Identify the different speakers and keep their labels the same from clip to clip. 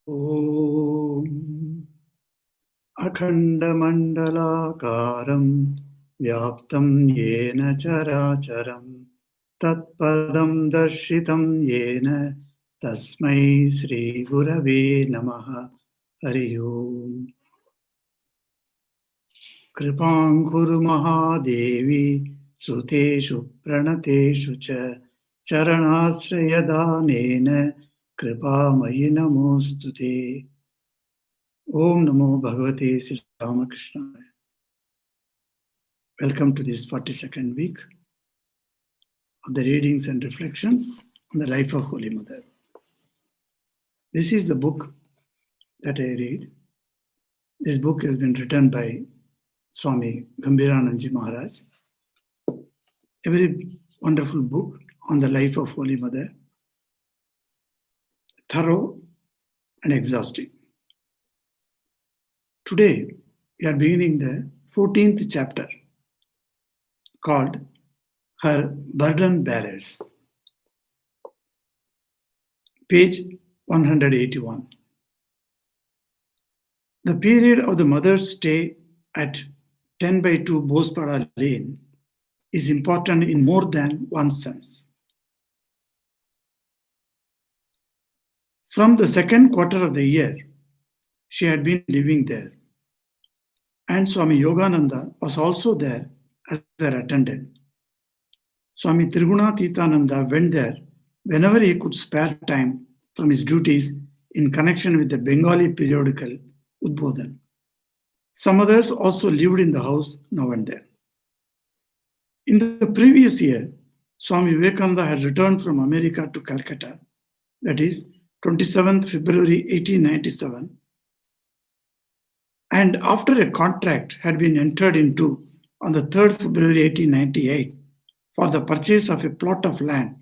Speaker 1: Om Akhandamandalakaram Vyaptam Yena Characharam Tatpadam Darshitam Yena Tasmai Sri Gurave Namaha Hari Om Kripanguru Mahadevi Suteshu Pranateshu Cha Charanasrayadanena Kripamayi Namostute Om Namo Bhagavate Sri Ramakrishna. Welcome to this 42nd week of the readings and reflections on the life of Holy Mother. This is the book that I read. This book has been written by Swami Vivekananda Maharaj. A very wonderful book on the life of Holy Mother. Thorough and exhaustive. Today, we are beginning the 14th chapter called Her Burden Bearers. Page 181. The period of the mother's stay at 10/2 Bospada Lane is important in more than one sense. From the second quarter of the year, she had been living there, and Swami Yogananda was also there as her attendant. Swami Trigunatitananda went there whenever he could spare time from his duties in connection with the Bengali periodical Udbodhan. Some others also lived in the house now and then. In the previous year, Swami Vivekananda had returned from America to Calcutta, that is 27th February 1897, and after a contract had been entered into on the 3rd February 1898 for the purchase of a plot of land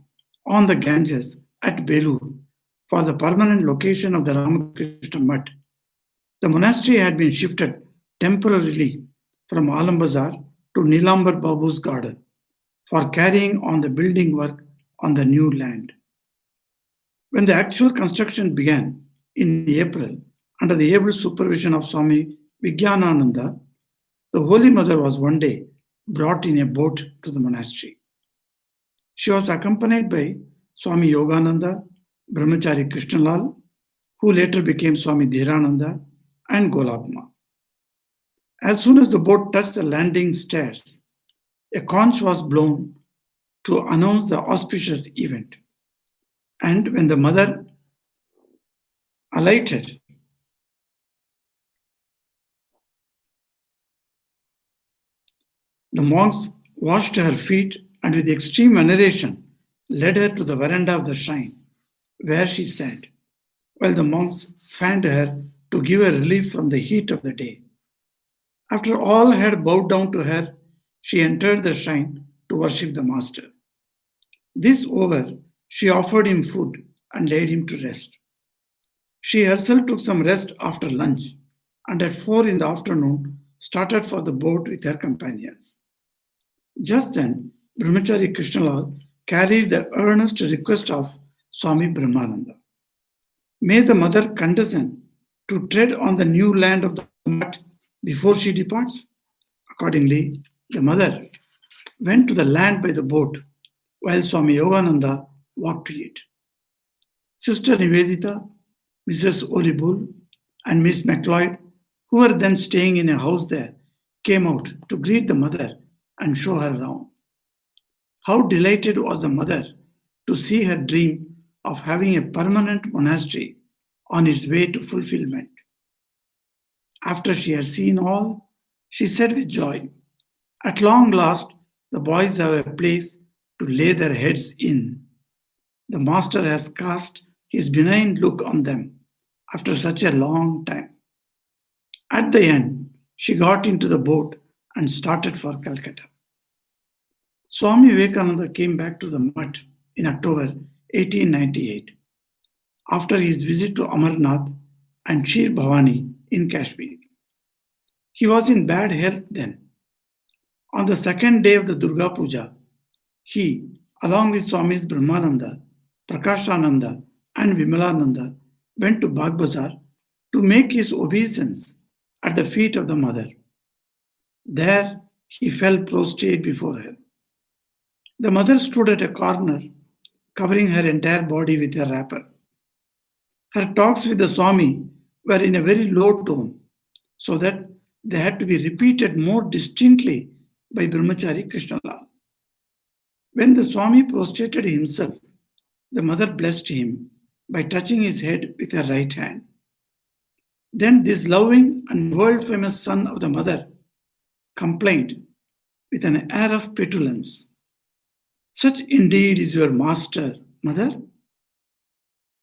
Speaker 1: on the Ganges at Belur for the permanent location of the Ramakrishna Mutt, the monastery had been shifted temporarily from Alam Bazar to Nilambar Babu's garden for carrying on the building work on the new land. When the actual construction began in April, under the able supervision of Swami Vivekananda, the Holy Mother was one day brought in a boat to the monastery. She was accompanied by Swami Yogananda, Brahmachari Krishnalal, who later became Swami Dhirananda, and Golabma. As soon as the boat touched the landing stairs, a conch was blown to announce the auspicious event. And when the mother alighted, the monks washed her feet and with extreme veneration led her to the veranda of the shrine, where she sat, while the monks fanned her to give her relief from the heat of the day. After all had bowed down to her, she entered the shrine to worship the master. This over, she offered him food and laid him to rest. She herself took some rest after lunch, and at 4 in the afternoon started for the boat with her companions. Just then, Brahmachari Krishnalal carried the earnest request of Swami Brahmananda. May the mother condescend to tread on the new land of the Mutt before she departs? Accordingly, the mother went to the land by the boat, while Swami Yogananda walked to it. Sister Nivedita, Mrs. Olibul, and Miss MacLeod, who were then staying in a house there, came out to greet the mother and show her around. How delighted was the mother to see her dream of having a permanent monastery on its way to fulfillment. After she had seen all, she said with joy, "At long last, the boys have a place to lay their heads in. The master has cast his benign look on them after such a long time." At the end, she got into the boat and started for Calcutta. Swami Vivekananda came back to the Mutt in October 1898 after his visit to Amarnath and Shir Bhavani in Kashmir. He was in bad health then. On the second day of the Durga Puja, he, along with Swamis Brahmananda, Prakashananda, and Vimalananda, went to Bagbazar to make his obeisance at the feet of the mother. There he fell prostrate before her. The mother stood at a corner, covering her entire body with a wrapper. Her talks with the Swami were in a very low tone, so that they had to be repeated more distinctly by Brahmachari Krishnalal. When the Swami prostrated himself, the mother blessed him by touching his head with her right hand. Then this loving and world famous son of the mother complained with an air of petulance. Such indeed is your master, mother.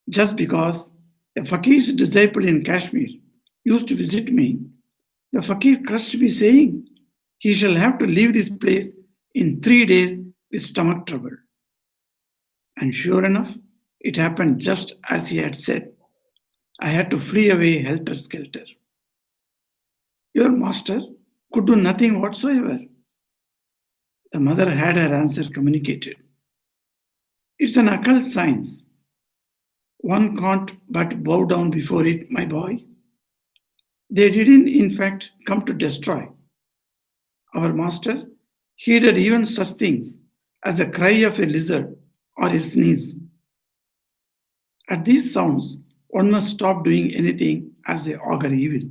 Speaker 1: Just because a fakir's disciple in Kashmir used to visit me, the fakir cursed me, saying, he shall have to leave this place in 3 days with stomach trouble. And sure enough, it happened just as he had said. I had to flee away helter skelter. Your master could do nothing whatsoever. The mother had her answer communicated. It's an occult science. One can't but bow down before it, my boy. They didn't, in fact, come to destroy. Our master heeded even such things as the cry of a lizard or a sneeze. At these sounds, one must stop doing anything as they augur evil.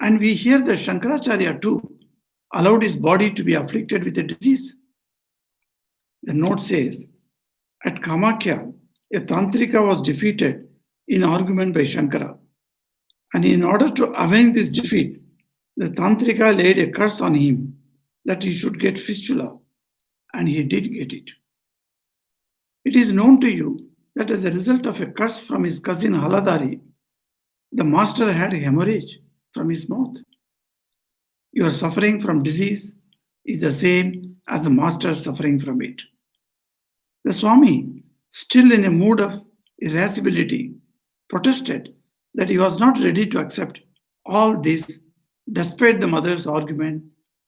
Speaker 1: And we hear that Shankaracharya too allowed his body to be afflicted with a disease. The note says, at Kamakhya, a Tantrika was defeated in argument by Shankara. And in order to avenge this defeat, the Tantrika laid a curse on him that he should get fistula, and he did get it. It is known to you that as a result of a curse from his cousin Haladari, the master had hemorrhage from his mouth. Your suffering from disease is the same as the master suffering from it. The Swami, still in a mood of irascibility, protested that he was not ready to accept all this despite the mother's argument,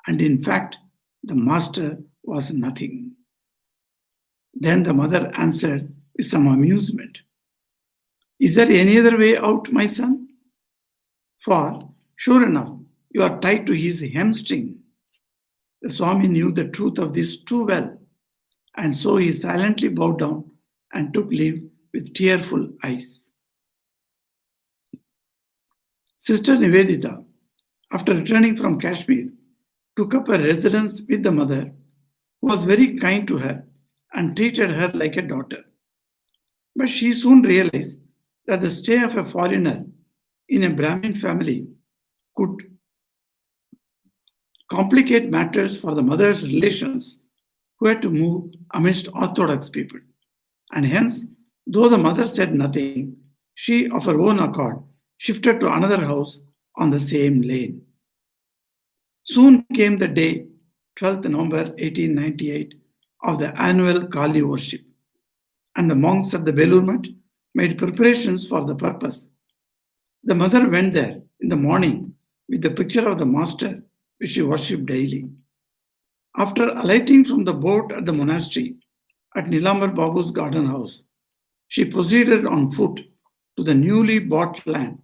Speaker 1: and in fact, the master was nothing. Then the mother answered with some amusement. Is there any other way out, my son? For, sure enough, you are tied to his hamstring. The Swami knew the truth of this too well, and so he silently bowed down and took leave with tearful eyes. Sister Nivedita, after returning from Kashmir, took up a residence with the mother, who was very kind to her and treated her like a daughter. But she soon realized that the stay of a foreigner in a Brahmin family could complicate matters for the mother's relations, who had to move amidst Orthodox people. And hence, though the mother said nothing, she of her own accord shifted to another house on the same lane. Soon came the day, 12th November 1898, of the annual Kali worship, and the monks at the Belur made preparations for the purpose. The mother went there in the morning with the picture of the master, which she worshipped daily. After alighting from the boat at the monastery at Nilambar Babu's garden house, she proceeded on foot to the newly bought land,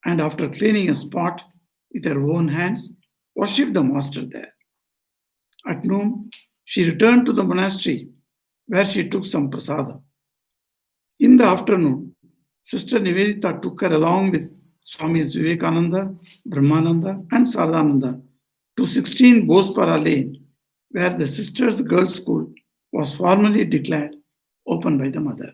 Speaker 1: and after cleaning a spot with her own hands, worshipped the master there. At noon, she returned to the monastery where she took some prasada. In the afternoon, Sister Nivedita took her along with Swamis Vivekananda, Brahmananda, and Saradananda to 16 Bospara Lane, where the Sisters' Girls' School was formally declared open by the mother.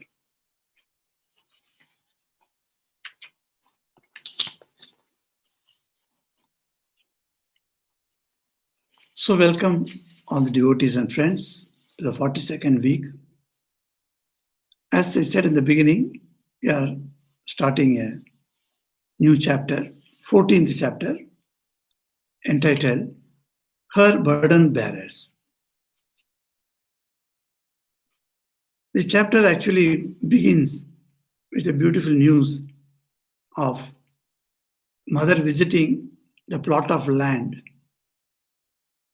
Speaker 1: So welcome all the devotees and friends to the 42nd week. As I said in the beginning, we are starting a new chapter, 14th chapter, entitled Her Burden Bearers. This chapter actually begins with the beautiful news of mother visiting the plot of land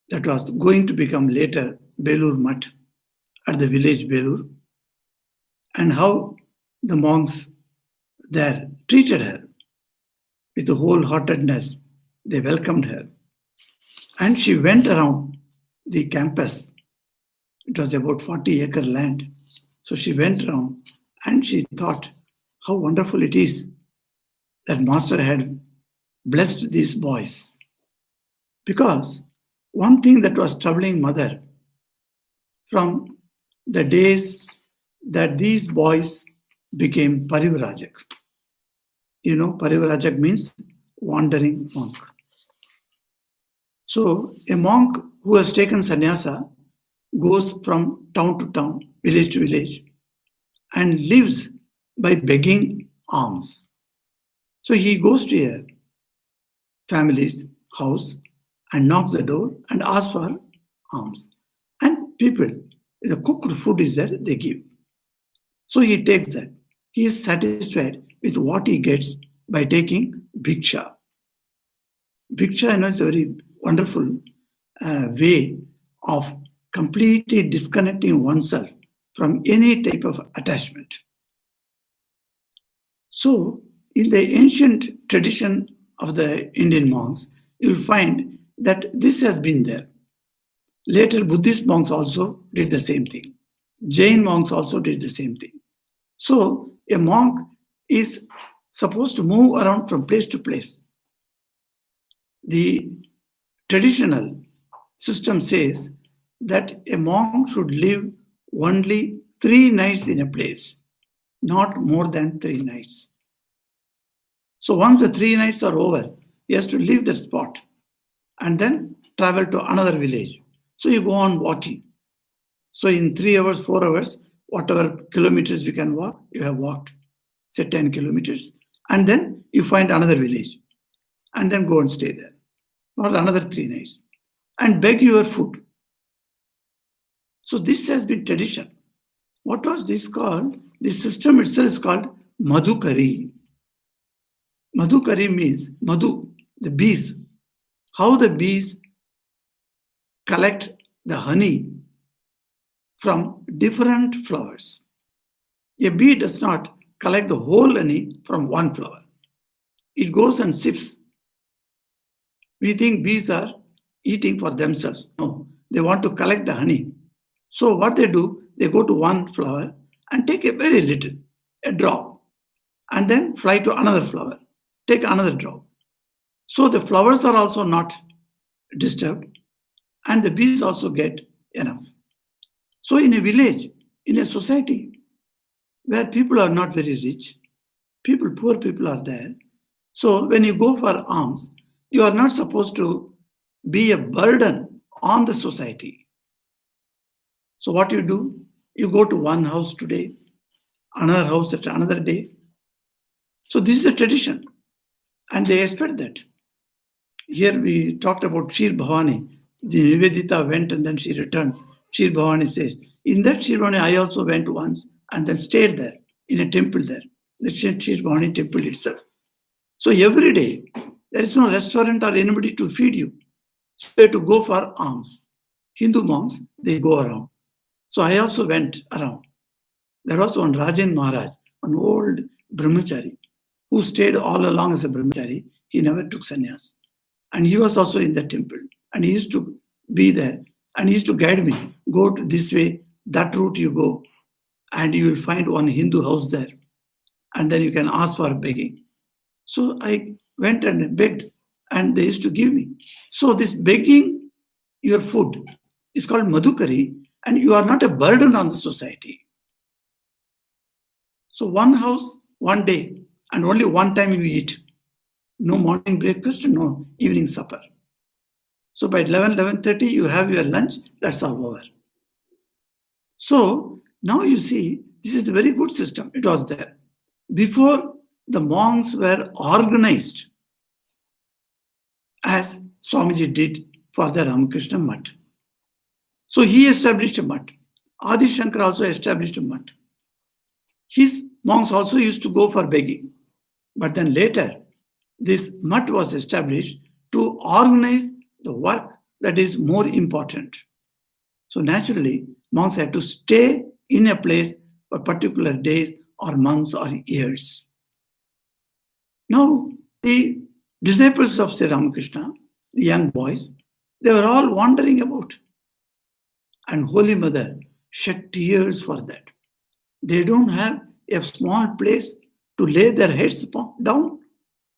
Speaker 1: that was going to become later Belur Mutt at the village Belur, and how the monks there treated her with wholeheartedness. They welcomed her. And she went around the campus. It was about 40-acre land. So she went around and she thought how wonderful it is that Master had blessed these boys. Because one thing that was troubling Mother from the days that these boys became Parivrajak. Parivrajak means wandering monk. So a monk who has taken sannyasa goes from town to town, village to village, and lives by begging alms. So he goes to a family's house and knocks the door and asks for alms. And people, the cooked food is there, they give. So he takes that. He is satisfied with what he gets by taking bhiksha. Bhiksha is a very wonderful way of completely disconnecting oneself from any type of attachment. So, in the ancient tradition of the Indian monks, you'll find that this has been there. Later, Buddhist monks also did the same thing. Jain monks also did the same thing. So, a monk is supposed to move around from place to place. The traditional system says that a monk should live only 3 nights in a place, not more than 3 nights. So once the 3 nights are over, he has to leave that spot and then travel to another village. So you go on walking. So in 3 hours, 4 hours, whatever kilometers you can walk, you have walked, say 10 kilometers. And then you find another village and then go and stay there for another 3 nights and beg your food. So this has been tradition. What was this called? This system itself is called Madhukari. Madhukari means Madhu, the bees. How the bees collect the honey from different flowers. A bee does not collect the whole honey from one flower. It goes and sips. We think bees are eating for themselves. No, they want to collect the honey. So what they do, they go to one flower and take a very little, a drop, and then fly to another flower, take another drop. So the flowers are also not disturbed and the bees also get enough. So in a village, in a society where people are not very rich, poor people are there. So when you go for alms, you are not supposed to be a burden on the society. So what you do, you go to one house today, another house at another day. So this is a tradition and they expect that. Here we talked about Shir Bhavani. The Nivedita went and then she returned. Shir Bhavani says, in that Shir Bhavani I also went once and then stayed there in a temple there, the Shir Bhavani temple itself. So every day, there is no restaurant or anybody to feed you. So you have to go for alms. Hindu monks, they go around. So I also went around. There was one Rajan Maharaj, an old brahmachari, who stayed all along as a brahmachari. He never took sannyas. And he was also in the temple. And he used to be there. And he used to guide me. Go to this way, that route you go. And you will find one Hindu house there. And then you can ask for begging. So I went and begged. And they used to give me. So this begging your food is called Madhukari. And you are not a burden on the society. So one house, one day, and only one time you eat. No morning breakfast, no evening supper. So by 11:30, you have your lunch, that's all over. So now you see, this is a very good system. It was there. Before, the monks were organized as Swamiji did for the Ramakrishna Mutt. So he established a mutt. Adi Shankar also established a mutt. His monks also used to go for begging. But then later, this mutt was established to organize the work that is more important. So naturally, monks had to stay in a place for particular days or months or years. Now, the disciples of Sri Ramakrishna, the young boys, they were all wandering about. And Holy Mother shed tears for that. They don't have a small place to lay their heads down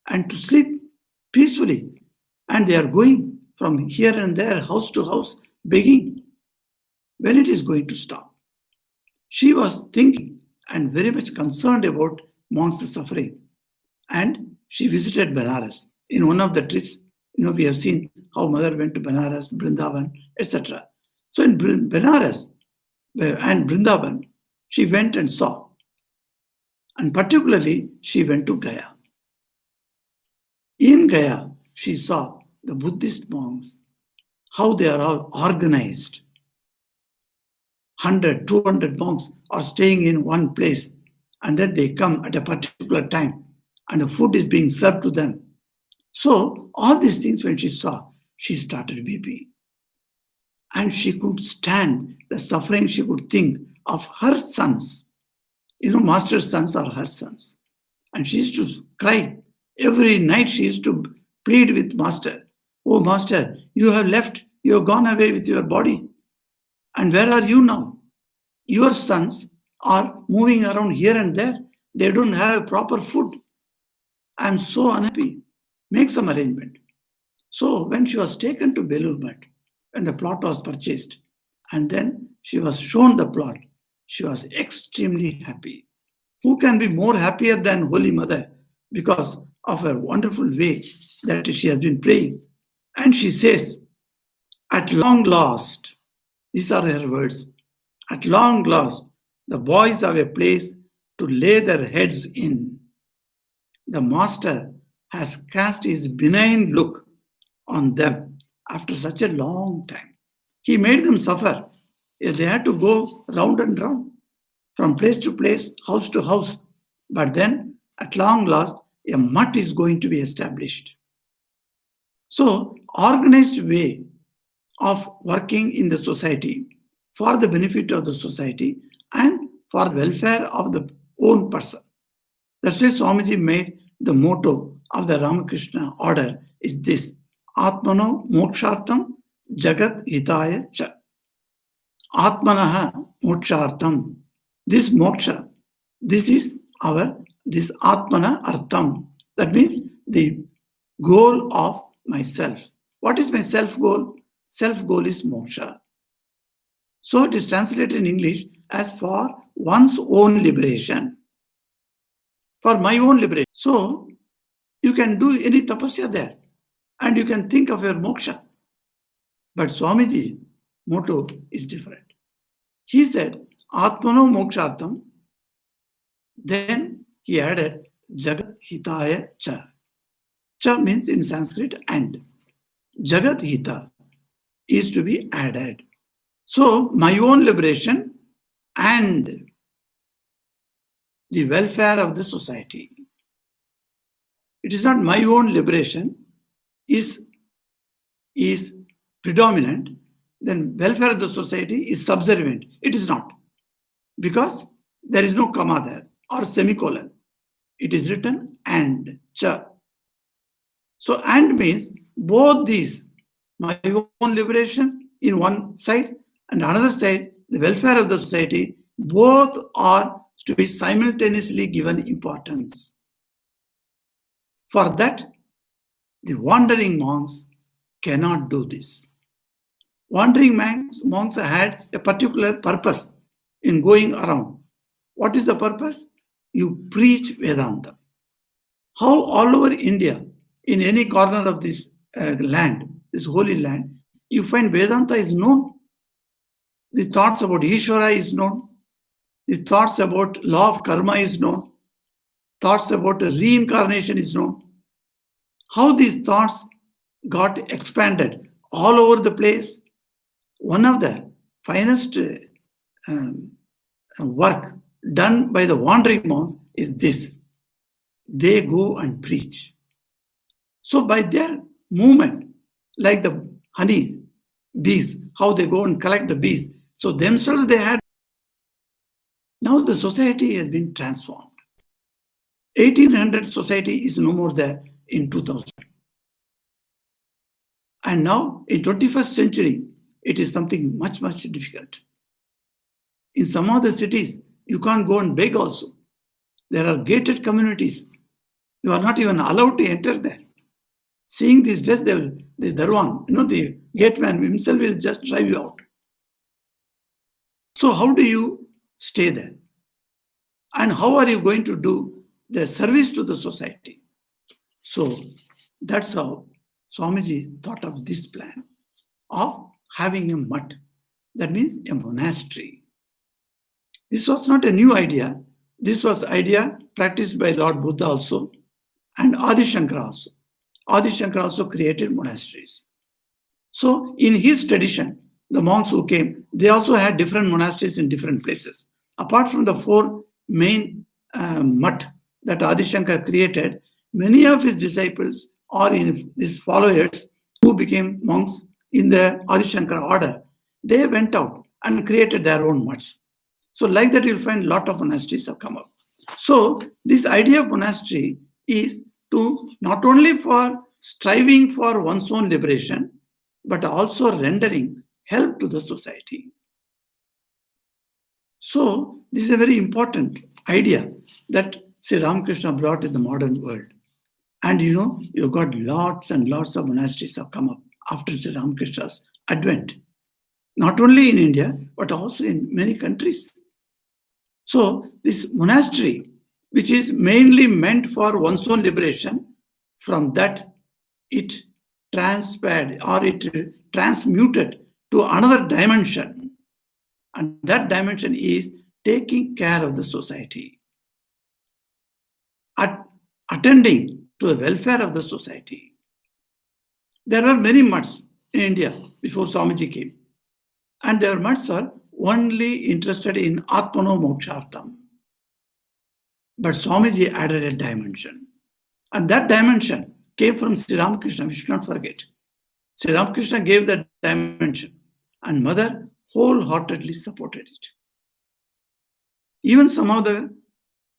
Speaker 1: and to sleep peacefully. And they are going from here and there, house to house, begging when it is going to stop. She was thinking and very much concerned about monks' suffering. And she visited Benares. In one of the trips, we have seen how mother went to Benares, Brindavan, etc. So in Benares and Brindavan, she went and saw. And particularly, she went to Gaya. In Gaya, she saw the Buddhist monks, how they are all organized. 100, 200 monks are staying in one place, and then they come at a particular time, and the food is being served to them. So all these things, when she saw, she started weeping. And she could stand the suffering. She could think of her sons. Master's sons are her sons. And she used to cry. Every night she used to plead with Master. Oh, Master, you have left. You have gone away with your body. And where are you now? Your sons are moving around here and there. They don't have proper food. I'm so unhappy. Make some arrangement. So when she was taken to Belur, when the plot was purchased, and then she was shown the plot, she was extremely happy. Who can be more happier than Holy Mother because of her wonderful way that she has been praying? And she says, at long last, these are her words, at long last, the boys have a place to lay their heads in. The Master has cast his benign look on them after such a long time. He made them suffer. They had to go round and round, from place to place, house to house. But then, at long last, a mutt is going to be established. So, organized way of working in the society for the benefit of the society and for the welfare of the own person. That's why Swamiji made the motto of the Ramakrishna order is this: Atmano mokshartam jagat hitaya cha. Atmanaha mokshartam. This moksha, this is this Atmana artham. That means the goal of myself. What is my self goal? Self goal is moksha. So it is translated in English as for one's own liberation. For my own liberation. So you can do any tapasya there and you can think of your moksha. But Swamiji's motto is different. He said, Atmano mokshartam. Then he added, Jagat hitaya cha. Cha means in Sanskrit and. Jagat hita is to be added. So my own liberation and the welfare of the society. It is not my own liberation is predominant, then welfare of the society is subservient. It is not. Because there is no comma there or semicolon. It is written and cha. So and means both these, my own liberation in one side and another side, the welfare of the society, both are to be simultaneously given importance. For that, the wandering monks cannot do this. Wandering monks had a particular purpose in going around. What is the purpose? You preach Vedanta. How all over India, in any corner of this land, this holy land, you find Vedanta is known. The thoughts about Ishvara is known. The thoughts about law of karma is known. Thoughts about reincarnation is known. How these thoughts got expanded all over the place. One of the finest work done by the wandering monks is this. They go and preach. So by their movement, like the honeys, bees, how they go and collect the bees. So themselves they had. Now the society has been transformed. 1800 society is no more there in 2000. And now in 21st century, it is something much, much difficult. In some of the cities, you can't go and beg also. There are gated communities. You are not even allowed to enter there. Seeing this dress, the Darwan, the gateman himself will just drive you out. So how do you stay there? And how are you going to do the service to the society? So that's how Swamiji thought of this plan of having a mutt. That means a monastery. This was not a new idea. This was idea practiced by Lord Buddha also and Adi Shankara also. Adi Shankara also created monasteries. So in his tradition, the monks who came, they also had different monasteries in different places. Apart from the four main mutt that Adi Shankara created, many of his disciples or in his followers who became monks in the Adi Shankara order, they went out and created their own mutts. So like that, you'll find a lot of monasteries have come up. So this idea of monastery is to not only for striving for one's own liberation, but also rendering help to the society. So this is a very important idea that Sri Ramakrishna brought in the modern world. And you've got lots and lots of monasteries have come up after Sri Ramakrishna's advent, not only in India, but also in many countries. So this monastery, which is mainly meant for one's own liberation, from that it transpired or it transmuted to another dimension. And that dimension is taking care of the society, attending to the welfare of the society. There are many mutts in India before Swamiji came. And their mutts are only interested in Atmano Mokshartham. But Swamiji added a dimension. And that dimension came from Sri Ramakrishna, we should not forget. Sri Ramakrishna gave that dimension, and Mother wholeheartedly supported it. Even some of the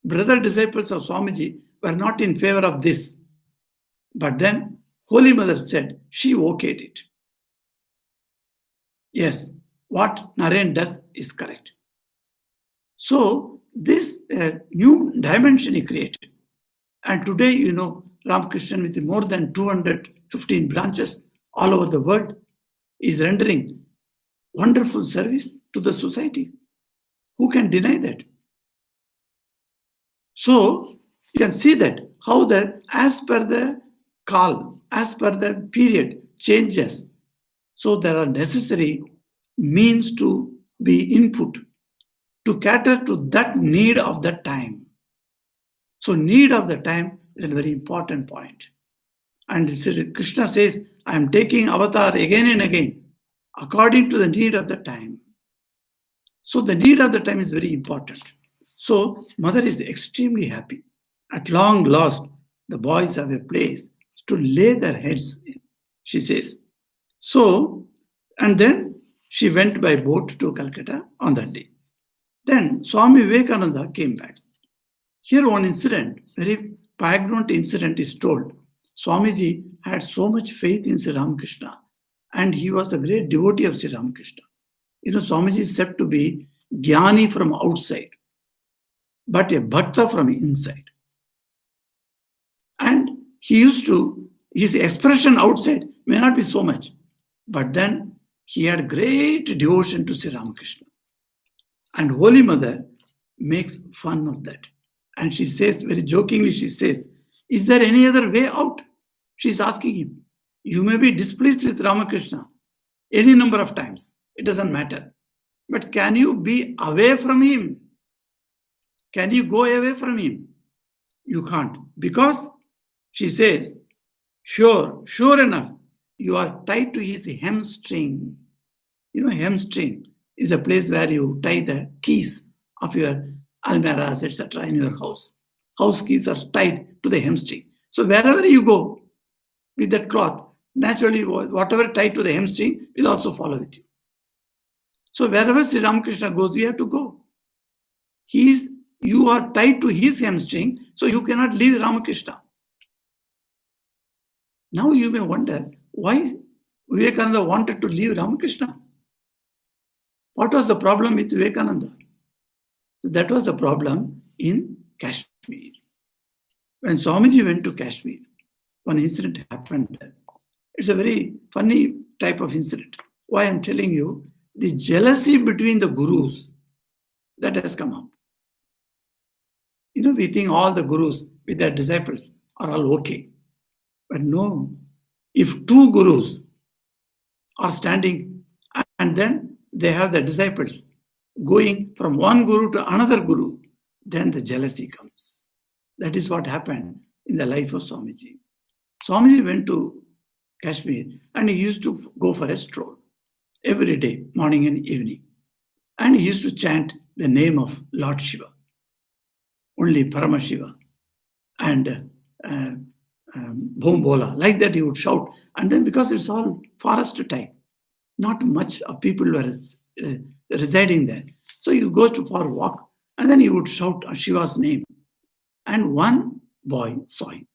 Speaker 1: brother disciples of Swamiji were not in favor of this. But then Holy Mother said she okayed it. Yes, what Naren does is correct. So this new dimension he created. And today, Ramakrishna with more than 215 branches all over the world is rendering wonderful service to the society. Who can deny that? So you can see that how that as per the call, as per the period changes. So there are necessary means to be input to cater to that need of that time. So need of the time is a very important point. And Krishna says, I am taking avatar again and again according to the need of the time. So the need of the time is very important. So Mother is extremely happy. At long last, the boys have a place to lay their heads in, she says. So, and then she went by boat to Calcutta on that day. Then Swami Vivekananda came back. Here one incident, very poignant incident is told. Swamiji had so much faith in Sri Ramakrishna, and he was a great devotee of Sri Ramakrishna. Swamiji is said to be Jnani from outside, but a Bhakta from inside. And his expression outside may not be so much, but then he had great devotion to Sri Ramakrishna. And Holy Mother makes fun of that. And she says, very jokingly, she says, is there any other way out? She's asking him. You may be displeased with Ramakrishna any number of times. It doesn't matter. But can you be away from him? Can you go away from him? You can't. Because, she says, sure enough, you are tied to his hamstring. Hamstring is a place where you tie the keys of your almirahs, etc. in your house. House keys are tied to the hamstring. So wherever you go with that cloth, naturally whatever tied to the hamstring will also follow with you. So wherever Sri Ramakrishna goes, we have to go. He is you are tied to his hamstring, so you cannot leave Ramakrishna. Now you may wonder why Vivekananda wanted to leave Ramakrishna. What was the problem with Vivekananda? That was the problem in Kashmir. When Swamiji went to Kashmir, one incident happened there. It's a very funny type of incident. Why I'm telling you, the jealousy between the gurus, that has come up. We think all the gurus with their disciples are all okay. But no, if two gurus are standing and then they have the disciples going from one guru to another guru, then the jealousy comes. That is what happened in the life of Swamiji. Swamiji went to Kashmir and he used to go for a stroll every day, morning and evening. And he used to chant the name of Lord Shiva, only Paramashiva, and Bhom Bola. Like that he would shout. And then because it's all forest type, not much of people were residing there. So you go for a walk and then he would shout Shiva's name. And one boy saw him.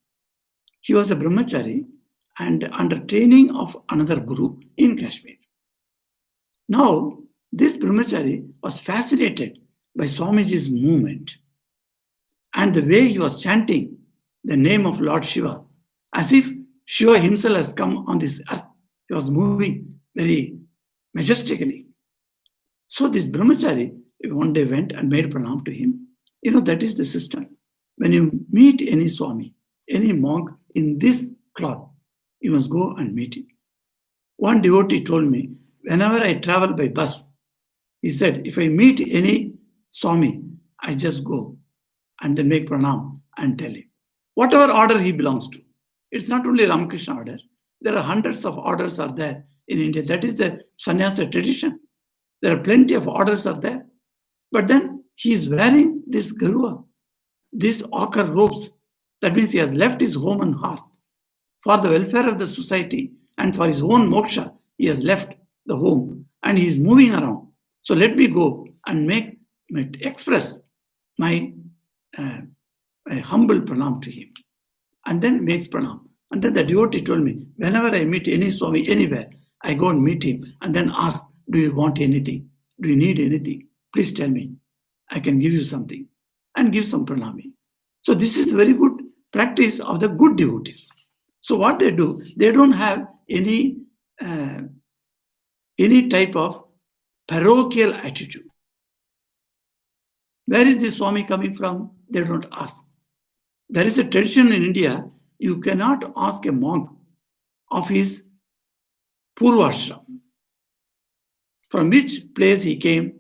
Speaker 1: He was a brahmachari and under training of another guru in Kashmir. Now, this brahmachari was fascinated by Swamiji's movement and the way he was chanting the name of Lord Shiva, as if Shiva himself has come on this earth. He was moving very majestically. So this brahmachari one day went and made pranam to him. That is the system. When you meet any Swami, any monk in this cloth, you must go and meet him. One devotee told me, whenever I travel by bus, he said, if I meet any Swami, I just go and then make pranam and tell him. Whatever order he belongs to. It's not only Ramakrishna order. There are hundreds of orders are there in India. That is the sannyasa tradition. There are plenty of orders are there. But then he is wearing this garua, these ochre robes. That means he has left his home and hearth. For the welfare of the society and for his own moksha, he has left the home and he is moving around. So let me go and express my humble pranam to him. And then makes pranam. And then the devotee told me, whenever I meet any Swami anywhere, I go and meet him and then ask, do you want anything? Do you need anything? Please tell me. I can give you something. And give some pranami. So this is a very good practice of the good devotees. So what they do, they don't have any type of parochial attitude. Where is this Swami coming from? They don't ask. There is a tradition in India, you cannot ask a monk of his Purvashram, from which place he came,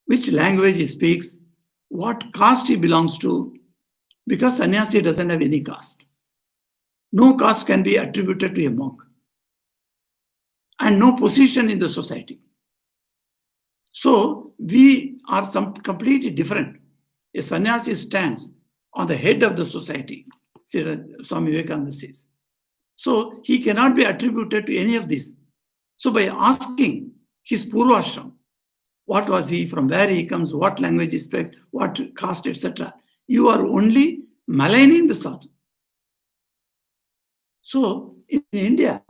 Speaker 1: which language he speaks, what caste he belongs to, because sannyasi doesn't have any caste. No caste can be attributed to a monk and no position in the society. So we are completely different. A sannyasi stands on the head of the society, Swami Vivekananda says. So he cannot be attributed to any of this. So by asking his Purvashram, what was he, from where he comes, what language he speaks, what caste, etc., you are only maligning the sadhu. So in India,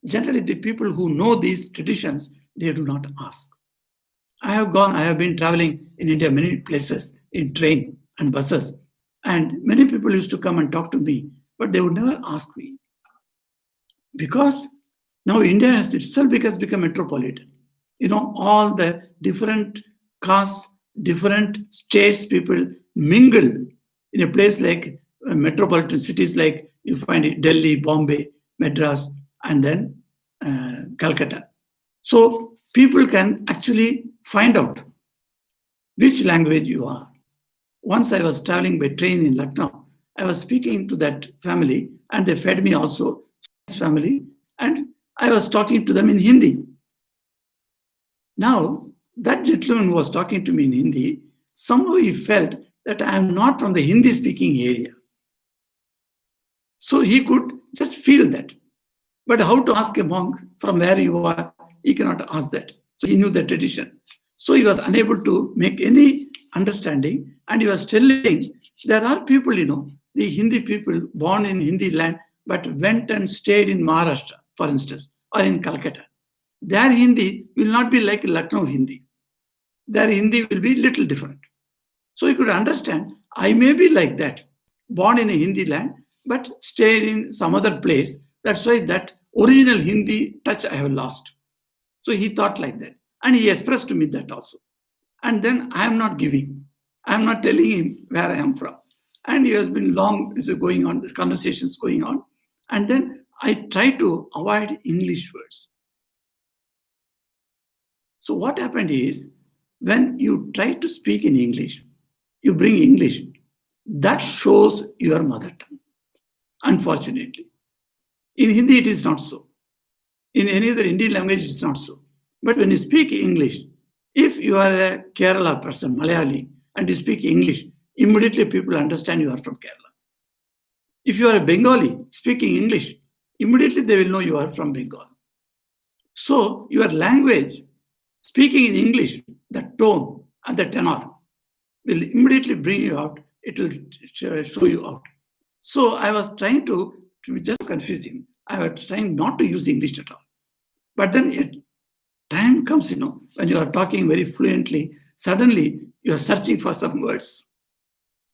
Speaker 1: generally the people who know these traditions, they do not ask. I have been traveling in India many places in train and buses, and many people used to come and talk to me, but they would never ask me. Because now India has itself become metropolitan. All the different castes, different states, people mingle in a place like metropolitan cities like you find it Delhi, Bombay, Madras, and then Calcutta. So people can actually find out which language you are. Once I was traveling by train in Lucknow, I was speaking to that family and they fed me also, family, and I was talking to them in Hindi. Now, that gentleman who was talking to me in Hindi, somehow he felt that I am not from the Hindi-speaking area. So he could just feel that. But how to ask a monk from where you are, he cannot ask that. So he knew the tradition. So he was unable to make any understanding, and he was telling there are people, the Hindi people born in Hindi land but went and stayed in Maharashtra, for instance, or in Calcutta. Their Hindi will not be like Lucknow Hindi. Their Hindi will be little different. So you could understand, I may be like that, born in a Hindi land, but stayed in some other place. That's why that original Hindi touch I have lost. So he thought like that. And he expressed to me that also. And then I am not giving. I am not telling him where I am from. And he has been long, this is going on, this conversation is going on. And then I try to avoid English words. So what happened is, when you try to speak in English, you bring English, that shows your mother tongue, unfortunately. In Hindi, it is not so. In any other Indian language, it is not so. But when you speak English, if you are a Kerala person, Malayali, and you speak English, immediately people understand you are from Kerala. If you are a Bengali speaking English, immediately they will know you are from Bengal. So your language, speaking in English, the tone and the tenor will immediately bring you out. It will show you out. So I was trying to just confuse him. I was trying not to use English at all. But then time comes, when you are talking very fluently, suddenly you are searching for some words.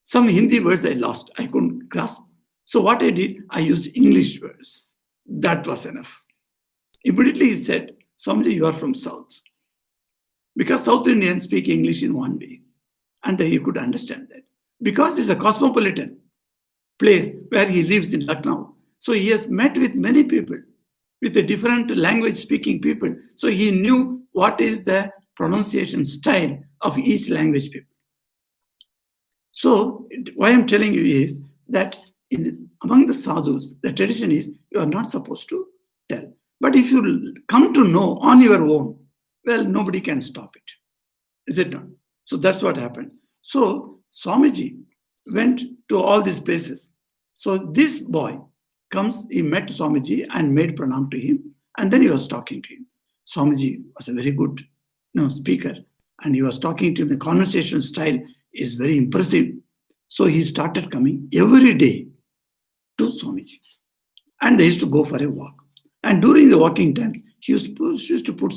Speaker 1: Some Hindi words I lost. I couldn't grasp. So what I did, I used English words. That was enough. Immediately he said, Swamiji, you are from South. Because South Indians speak English in one way. And then he could understand that. Because it's a cosmopolitan place where he lives in Lucknow. So he has met with many people, with a different language speaking people. So he knew what is the pronunciation style of each language people. So why I'm telling you is that among the sadhus, the tradition is you are not supposed to tell. But if you come to know on your own, well, nobody can stop it. Is it not? So that's what happened. So Swamiji went to all these places. So this boy comes, he met Swamiji and made pranam to him, and then he was talking to him. Swamiji was a very good speaker, and he was talking to him. The conversation style is very impressive. So he started coming every day to Swamiji. And they used to go for a walk. And during the walking time, he used to put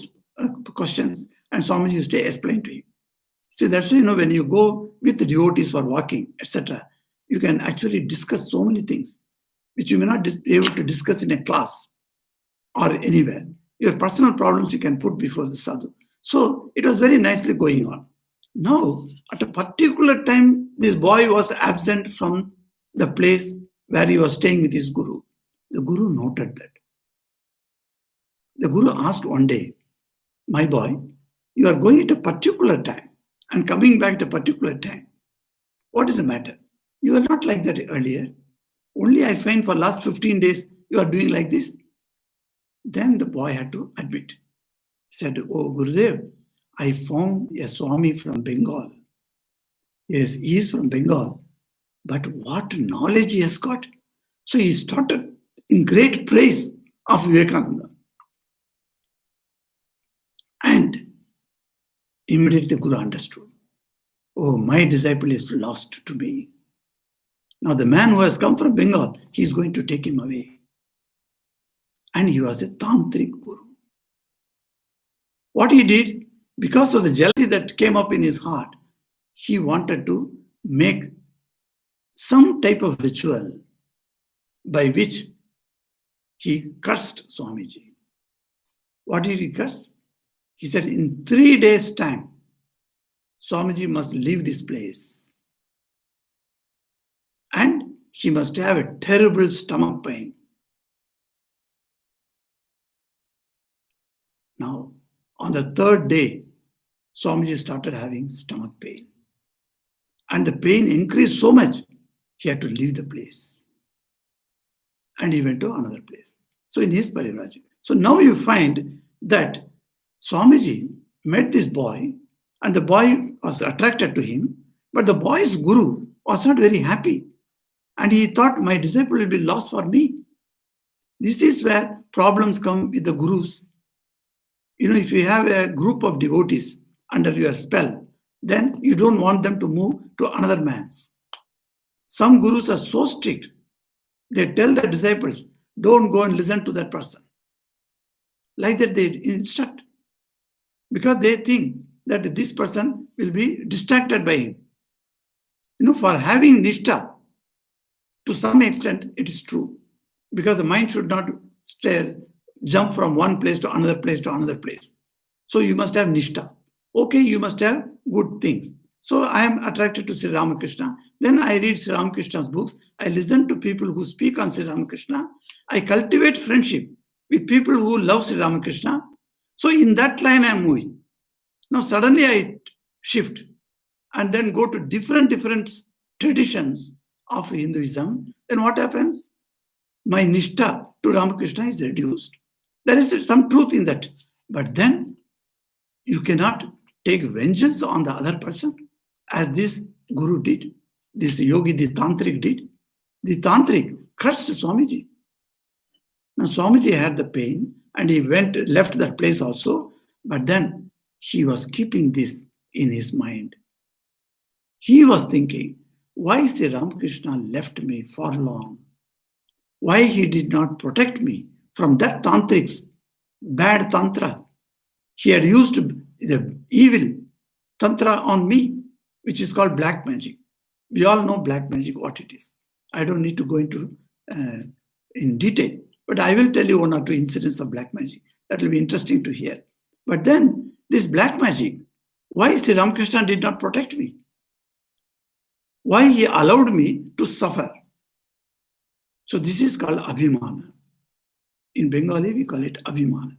Speaker 1: questions, and Swamiji used to explain to him. See, that's why, when you go with the devotees for walking, etc., you can actually discuss so many things which you may not be able to discuss in a class or anywhere. Your personal problems you can put before the sadhu. So it was very nicely going on. Now, at a particular time, this boy was absent from the place where he was staying with his guru. The guru noted that. The guru asked one day, my boy, you are going at a particular time and coming back at a particular time. What is the matter? You were not like that earlier. Only I find for last 15 days you are doing like this. Then the boy had to admit. He said, oh Gurudev, I found a Swami from Bengal. Yes, he is from Bengal. But what knowledge he has got. So he started in great praise of Vivekananda. And immediately the Guru understood. Oh, my disciple is lost to me. Now the man who has come from Bengal, he is going to take him away. And he was a tantric guru. What he did, because of the jealousy that came up in his heart, he wanted to make some type of ritual by which he cursed Swamiji. What did he curse? He said, in 3 days' time, Swamiji must leave this place. And he must have a terrible stomach pain. Now, on the 3rd day, Swamiji started having stomach pain. And the pain increased so much, he had to leave the place. And he went to another place. So in his Parivraj. So now you find that Swamiji met this boy, and the boy was attracted to him, but the boy's guru was not very happy. And he thought, my disciple will be lost for me. This is where problems come with the gurus. If you have a group of devotees under your spell, then you don't want them to move to another man's. Some gurus are so strict, they tell their disciples, don't go and listen to that person. Like that they instruct. Because they think that this person will be distracted by him. For having nishtha, to some extent, it is true. Because the mind should not jump from one place to another place to another place. So you must have nishtha. Okay, you must have good things. So I am attracted to Sri Ramakrishna. Then I read Sri Ramakrishna's books. I listen to people who speak on Sri Ramakrishna. I cultivate friendship with people who love Sri Ramakrishna. So in that line I am moving. Now suddenly I shift and then go to different traditions of Hinduism. Then what happens? My nishtha to Ramakrishna is reduced. There is some truth in that. But then you cannot take vengeance on the other person, as this guru did, this yogi, the tantric did. The tantric cursed Swamiji. Now Swamiji had the pain and he left that place also, but then he was keeping this in his mind. He was thinking, why Sri Ramakrishna left me for long? Why he did not protect me from that tantric's bad tantra? He had used the evil tantra on me, which is called black magic. We all know black magic, what it is. I don't need to go into in detail, but I will tell you one or two incidents of black magic. That will be interesting to hear. But then this black magic, why Sri Ramakrishna did not protect me? Why he allowed me to suffer? So this is called abhimana. In Bengali, we call it abhimana.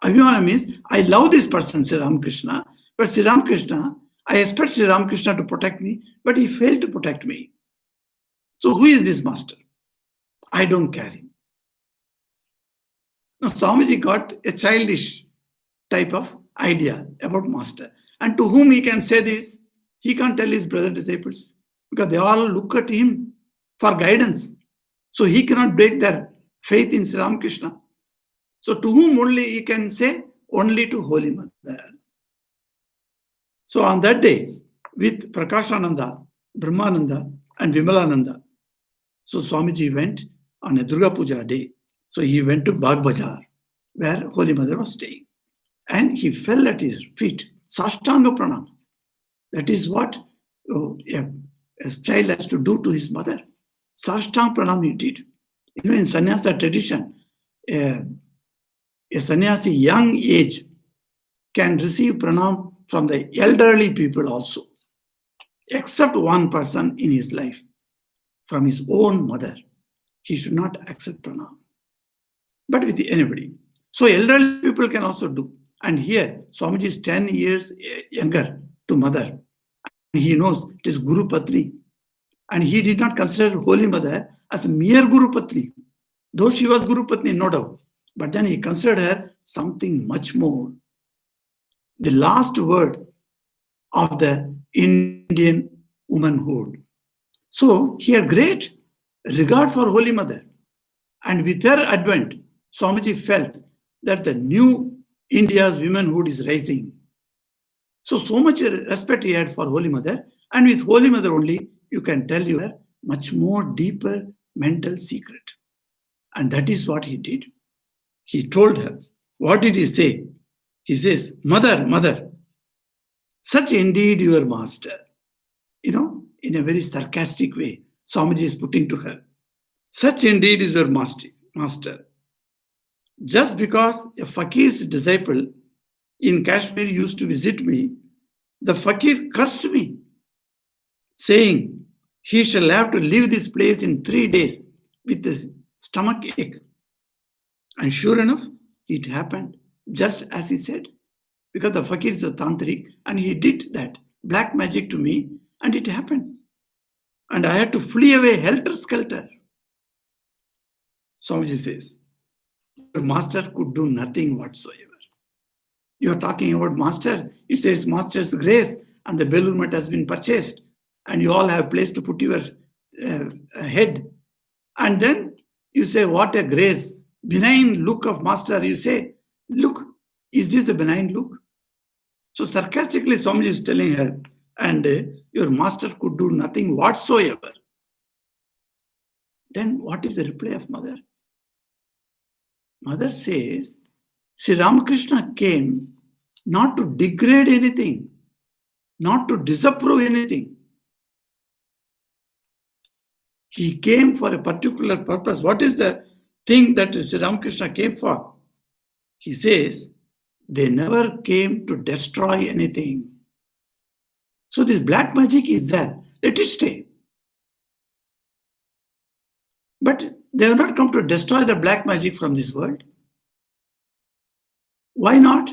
Speaker 1: Abhimana means, I love this person, Sri Ramakrishna, but Sri Ramakrishna, I expect Sri Ramakrishna to protect me, but he failed to protect me. So who is this master? I don't care him. Now Swamiji got a childish type of idea about master. And to whom he can say this? He can't tell his brother disciples because they all look at him for guidance. So he cannot break their faith in Sri Ramakrishna. So to whom only he can say? Only to Holy Mother. So on that day, with Prakashananda, Brahmananda and Vimalananda, so Swamiji went on a Durga Puja day. So he went to Bagh Bazaar, where Holy Mother was staying. And he fell at his feet, Sashtanga Pranams. That is what a child has to do to his mother. Sashtanga Pranam he did. In sannyasa tradition, a sannyasi young age can receive pranam from the elderly people also, except one person in his life, from his own mother. He should not accept pranam, but with anybody. So elderly people can also do. And here, Swamiji is 10 years younger to mother. He knows it is Guru Patni. And he did not consider Holy Mother as a mere Guru Patni, though she was Guru Patni, no doubt. But then he considered her something much more. The last word of the Indian womanhood. So he had great regard for Holy Mother. And with her advent, Swamiji felt that the new India's womanhood is rising. So much respect he had for Holy Mother. And with Holy Mother only, you can tell you her much more deeper mental secret. And that is what he did. He told her. What did he say? He says, Mother, Mother, such indeed your master. In a very sarcastic way, Swamiji is putting to her. Such indeed is your master. Just because a fakir's disciple in Kashmir used to visit me, the fakir cursed me, saying he shall have to leave this place in 3 days with a stomach ache. And sure enough, it happened just as he said. Because the fakir is a tantric and he did that black magic to me and it happened. And I had to flee away helter-skelter. Swamiji says, the master could do nothing whatsoever. You are talking about master. He says master's grace and the Belur mat has been purchased and you all have place to put your head. And then you say, what a grace. Benign look of master. You say, look, is this the benign look? So sarcastically Swamiji is telling her, and your master could do nothing whatsoever. Then what is the reply of mother? Mother says, Sri Ramakrishna came not to degrade anything, not to disapprove anything. He came for a particular purpose. What is the thing that Sri Ramakrishna came for? He says, they never came to destroy anything. So this black magic is there. Let it stay. But they have not come to destroy the black magic from this world. Why not?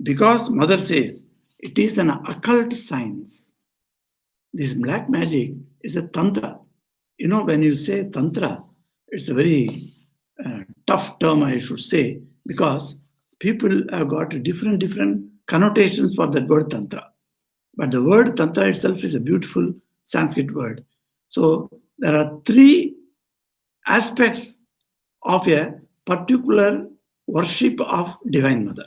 Speaker 1: Because mother says, it is an occult science. This black magic is a Tantra. You know, when you say Tantra, it's a very tough term, I should say, because people have got different connotations for that word Tantra. But the word Tantra itself is a beautiful Sanskrit word. So there are three aspects of a particular worship of Divine Mother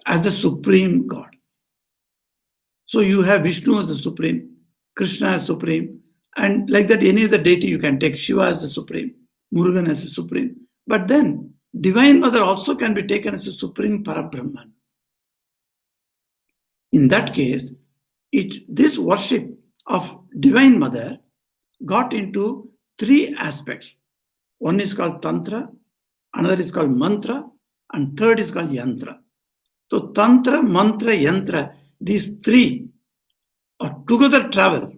Speaker 1: as the Supreme God. So you have Vishnu as the Supreme, Krishna as Supreme, and like that any other deity you can take, Shiva as the Supreme, Murugan as the Supreme. But then Divine Mother also can be taken as a Supreme Parabrahman. In that case, this worship of Divine Mother got into three aspects. One is called Tantra, another is called Mantra, and third is called Yantra. So Tantra, Mantra, Yantra, these three are together travel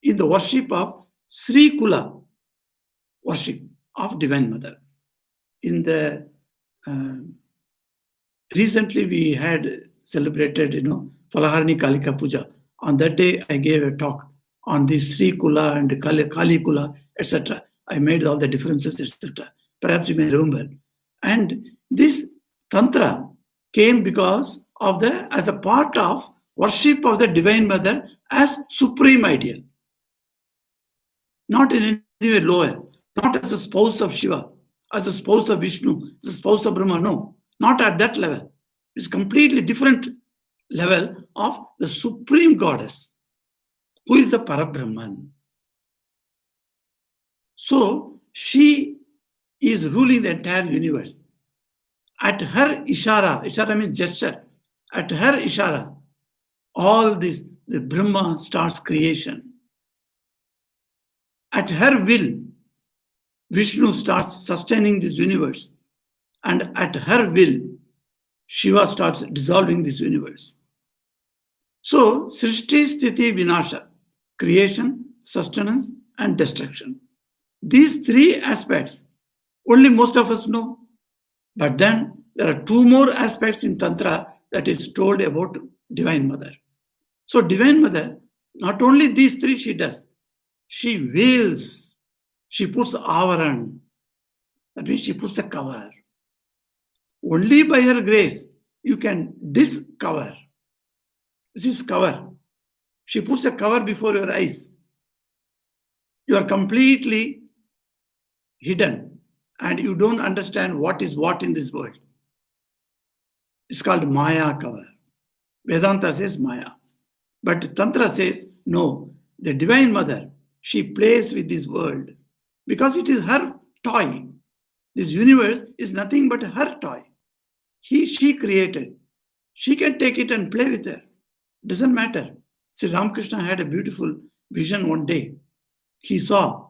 Speaker 1: in the worship of Sri Kula, worship of Divine Mother. In the recently we had celebrated, Palaharani Kalika Puja. On that day, I gave a talk on the Sri Kula and Kali Kula, etc. I made all the differences, etc. Perhaps you may remember. And this Tantra came because of as a part of worship of the Divine Mother as supreme ideal. Not in any way lower, not as a spouse of Shiva, as a spouse of Vishnu, as a spouse of Brahma, no, not at that level. It's completely different level of the Supreme Goddess, who is the Parabrahman. So she is ruling the entire universe. At her ishara means gesture, at her ishara, all this, the Brahma starts creation. At her will, Vishnu starts sustaining this universe. And at her will, Shiva starts dissolving this universe. So, Srishti, Sthiti, Vinasha, creation, sustenance, and destruction. These three aspects, only most of us know. But then there are two more aspects in Tantra that is told about Divine Mother. So, Divine Mother, not only these three she does, she veils, she puts avaran, that means she puts a cover. Only by her grace you can discover. This is cover. She puts a cover before your eyes. You are completely hidden and you don't understand what is what in this world. It's called Maya cover. Vedanta says Maya. But Tantra says, no, the Divine Mother, she plays with this world because it is her toy. This universe is nothing but her toy. She created. She can take it and play with her. Doesn't matter. Sri Ramakrishna had a beautiful vision one day. He saw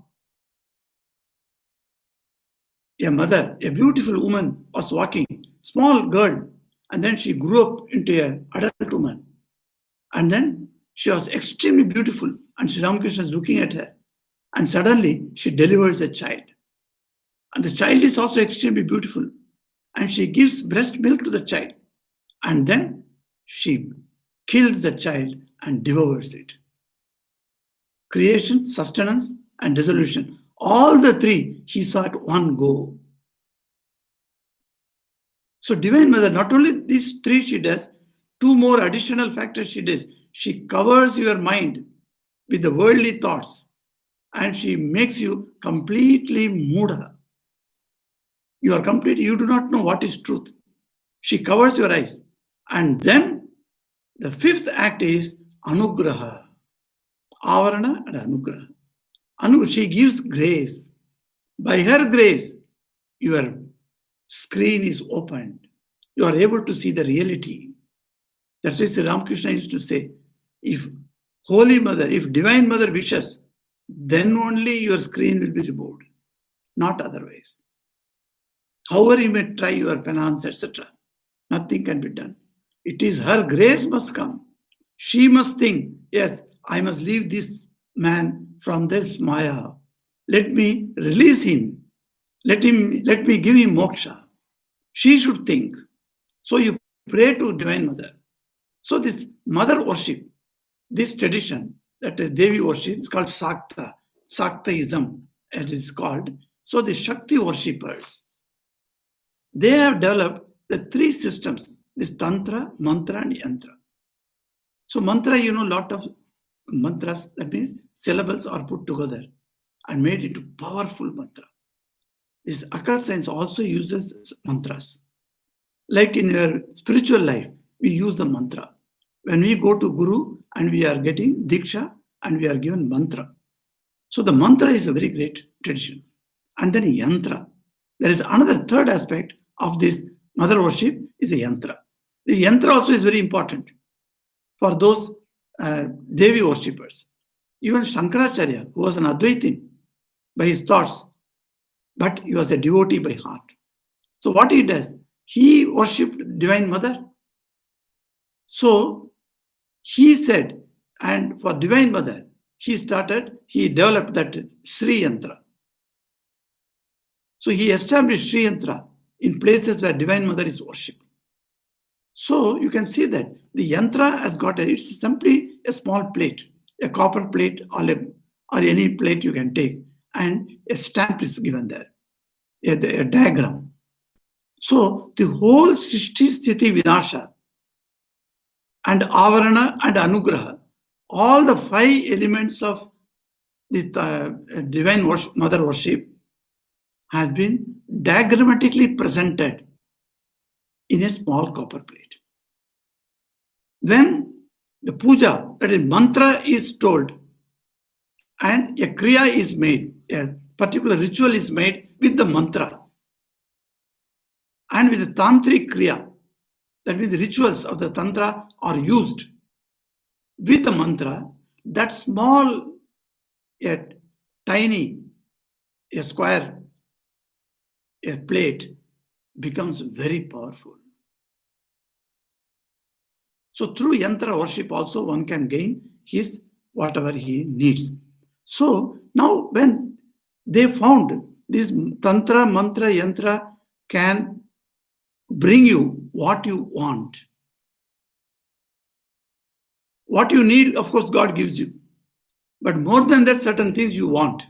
Speaker 1: a mother, a beautiful woman was walking, small girl, and then she grew up into an adult woman. And then she was extremely beautiful, and Sri Ramakrishna is looking at her. And suddenly she delivers a child. And the child is also extremely beautiful. And she gives breast milk to the child. And then she kills the child and devours it. Creation, sustenance, and dissolution. All the three he saw at one go. So Divine Mother, not only these three she does, two more additional factors she does. She covers your mind with the worldly thoughts and she makes you completely mudha. You do not know what is truth. She covers your eyes. And then the fifth act is anugraha. Avarana and anugraha. She gives grace. By her grace, your screen is opened. You are able to see the reality. That's why Sri Ramakrishna used to say, if Holy Mother, if Divine Mother wishes, then only your screen will be removed, not otherwise. However you may try your penance, etc., nothing can be done. It is her grace must come. She must think, yes, I must leave this man from this Maya. Let me release him. Let me give him moksha. She should think. So you pray to Divine Mother. So this mother worship, this tradition that Devi worship is called Sakta, Saktaism as it is called. So the Shakti worshippers, they have developed the three systems, this Tantra, Mantra and Yantra. So mantra, lot of mantras, that means syllables are put together and made into powerful mantra. This occult science also uses mantras. Like in your spiritual life, we use the mantra. When we go to Guru and we are getting Diksha and we are given mantra. So the mantra is a very great tradition. And then Yantra. There is another third aspect of this mother worship is a Yantra. The Yantra also is very important for those Devi worshippers. Even Shankaracharya, who was an Advaitin by his thoughts, but he was a devotee by heart. So what he does, he worshipped the Divine Mother. So he said, and for Divine Mother, he developed that Sri Yantra. So he established Sri Yantra in places where Divine Mother is worshipped. So you can see that the yantra has it's simply a small plate, a copper plate or any plate you can take, and a stamp is given there, a diagram. So the whole Srishti Sthiti Vinasha and Avarana and Anugraha, all the 5 elements of the Divine Mother worship has been diagrammatically presented in a small copper plate. When the puja, that is mantra, is told and a kriya is made, a particular ritual is made with the mantra and with the tantric kriya, that means the rituals of the tantra are used with the mantra, that small yet tiny, a square, a plate becomes very powerful. So through yantra worship also one can gain his whatever he needs. So now when they found this tantra, mantra, yantra can bring you what you want. What you need, of course, God gives you. But more than that, certain things you want.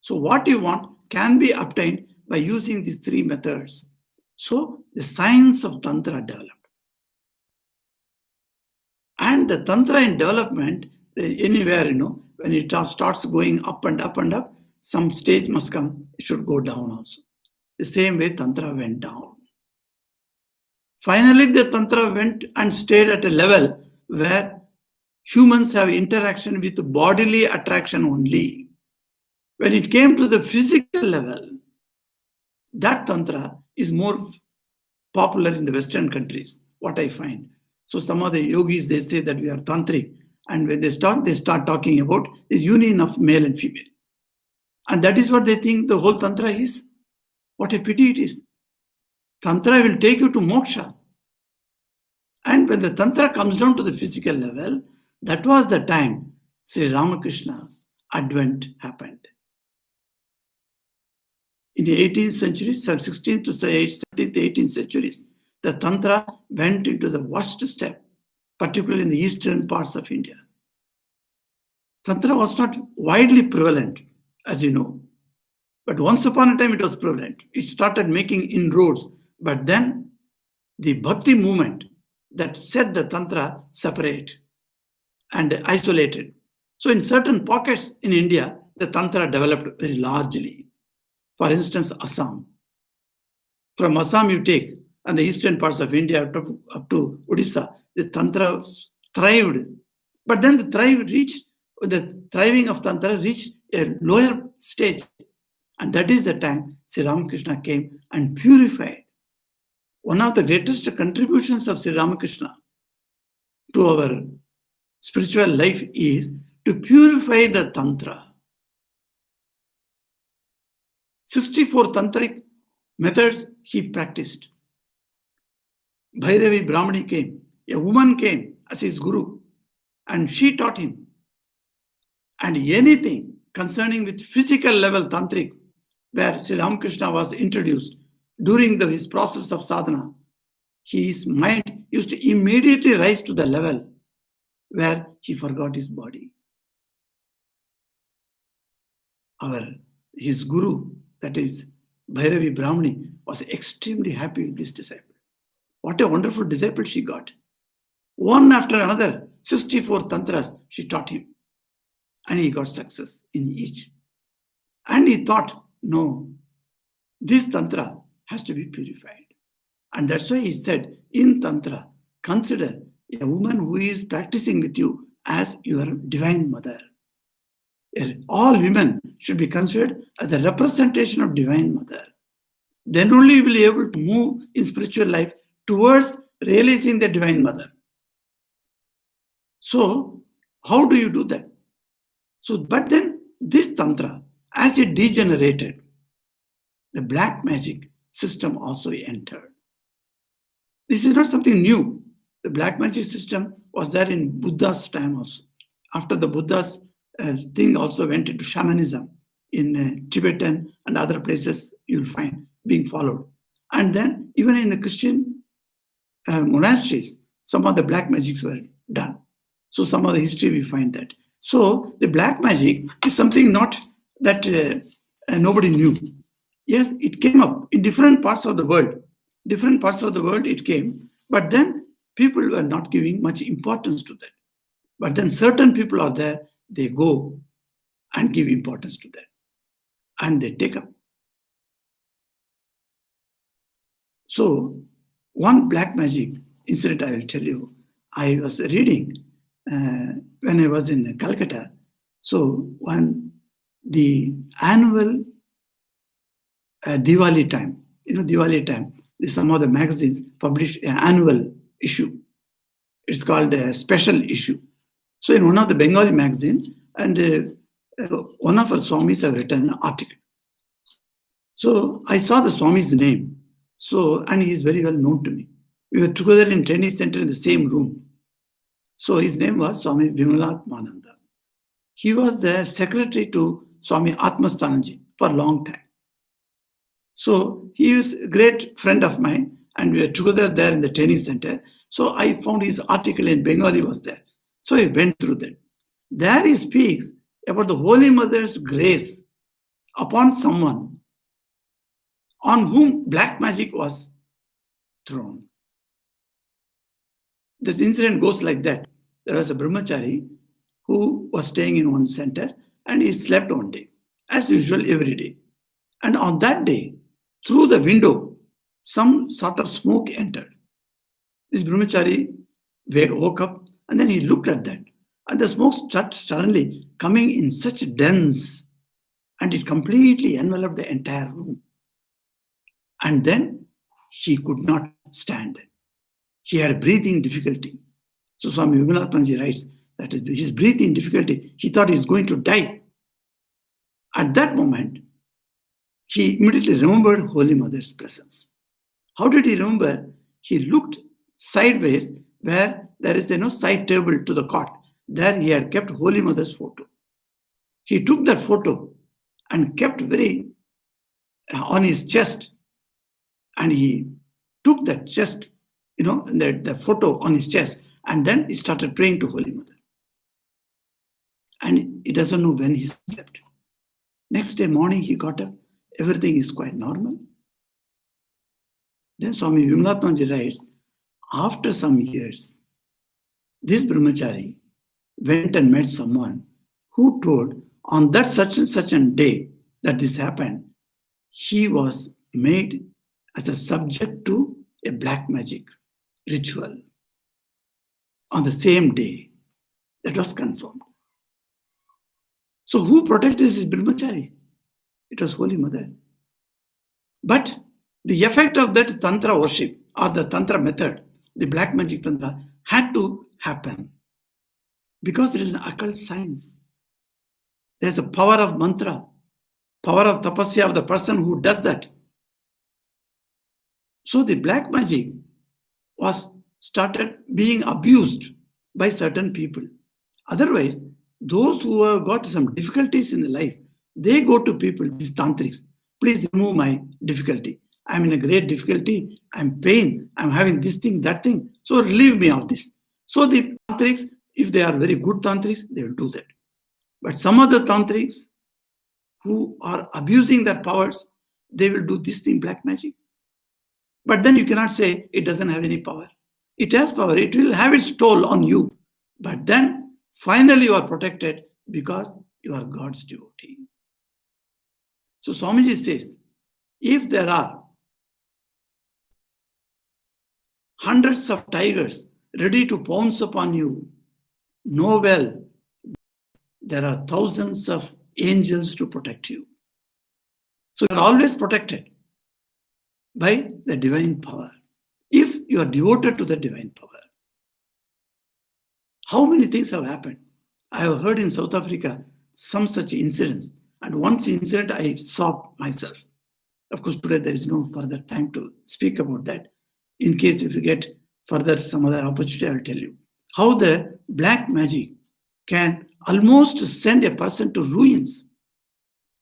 Speaker 1: So what you want can be obtained by using these 3 methods. So the science of Tantra developed. And the Tantra in development, anywhere, when it starts going up and up and up, some stage must come, it should go down also. The same way Tantra went down. Finally, the Tantra went and stayed at a level where humans have interaction with bodily attraction only. When it came to the physical level, that Tantra is more popular in the Western countries, what I find. So some of the yogis, they say that we are tantric. And when they start talking about this union of male and female. And that is what they think the whole Tantra is. What a pity it is. Tantra will take you to moksha. And when the Tantra comes down to the physical level, that was the time Sri Ramakrishna's advent happened. In the 18th century, 16th to 17th, 18th centuries, the Tantra went into the worst step, particularly in the eastern parts of India. Tantra was not widely prevalent, as you know. But once upon a time it was prevalent. It started making inroads. But then the Bhakti movement that set the Tantra separate and isolated. So in certain pockets in India, the Tantra developed very largely. For instance, Assam. From Assam you take, and the eastern parts of India up to Odisha, the Tantra thrived. But then the thriving of Tantra reached a lower stage. And that is the time Sri Ramakrishna came and purified. One of the greatest contributions of Sri Ramakrishna to our spiritual life is to purify the Tantra. 64 tantric methods he practiced. Bhairavi Brahmani came, a woman came as his guru, and she taught him. And anything concerning with physical level tantric, where Sri Ramakrishna was introduced during his process of sadhana, his mind used to immediately rise to the level where he forgot his body. His guru, that is Bhairavi Brahmani, was extremely happy with this disciple. What a wonderful disciple she got. One after another, 64 tantras she taught him. And he got success in each. And he thought, no, this tantra has to be purified. And that's why he said, in tantra, consider a woman who is practicing with you as your divine mother. All women should be considered as a representation of divine mother. Then only you will be able to move in spiritual life towards realizing the divine mother. So, how do you do that? So, but then this tantra, as it degenerated, the black magic system also entered. This is not something new. The black magic system was there in Buddha's time also. After the Buddha's thing also went into shamanism in Tibetan and other places you will find being followed. And then even in the Christian monasteries, some of the black magics were done. So some of the history we find that. So the black magic is something not that nobody knew. Yes, it came up in different parts of the world. Different parts of the world it came, but then people were not giving much importance to that. But then certain people are there, they go and give importance to that. And they take up. So one black magic incident I will tell you. I was reading when I was in Calcutta. So the annual Diwali time, Diwali time, some of the magazines publish an annual issue. It's called a special issue. So in one of the Bengali magazines, and one of our Swamis have written an article. So I saw the Swami's name. So, and he is very well known to me. We were together in training center in the same room. So his name was Swami Vivekananda. He was the secretary to Swami Atmasthananji for a long time. So he is a great friend of mine, and we were together there in the training center. So I found his article in Bengali was there. So I went through that. There he speaks about the Holy Mother's grace upon someone on whom black magic was thrown. This incident goes like that. There was a brahmachari who was staying in one center, and he slept one day, as usual every day. And on that day, through the window, some sort of smoke entered. This brahmachari woke up, and then he looked at that. And the smoke started suddenly coming in such dense, and it completely enveloped the entire room. And then he could not stand. He had breathing difficulty. So Swami Vivekananda writes that his breathing difficulty, he thought he's going to die. At that moment, he immediately remembered Holy Mother's presence. How did he remember? He looked sideways where there is no side table to the cot. There he had kept Holy Mother's photo. He took that photo and kept very on his chest, and he took that chest, the photo on his chest, and then he started praying to Holy Mother. And he doesn't know when he slept. Next day morning he got up, everything is quite normal. Then Swami Vivekananda writes, after some years, this brahmachari went and met someone who told on that such and such a day that this happened, he was made as a subject to a black magic ritual. On the same day, That was confirmed. So who protected this brahmachari? It was Holy Mother. But the effect of that Tantra worship or the Tantra method, the black magic Tantra, had to happen because it is an occult science. There's a power of mantra, power of tapasya of the person who does that. So the black magic was started being abused by certain people. Otherwise, those who have got some difficulties in the life, they go to people, these tantrics, please remove my difficulty. I'm in a great difficulty, I'm pain, I'm having this thing, that thing, so relieve me of this. So the tantrics, if they are very good tantrics, they will do that. But some other tantrics who are abusing their powers, they will do this thing, black magic. But then you cannot say it doesn't have any power. It has power, it will have its toll on you. But then finally you are protected because you are God's devotee. So Swamiji says, if there are hundreds of tigers ready to pounce upon you, know well, there are thousands of angels to protect you. So you are always protected by the divine power, if you are devoted to the divine power. How many things have happened? I have heard in South Africa some such incidents, and one incident I saw myself. Of course, today there is no further time to speak about that. In case if you get further some other opportunity, I will tell you how the black magic can almost send a person to ruins,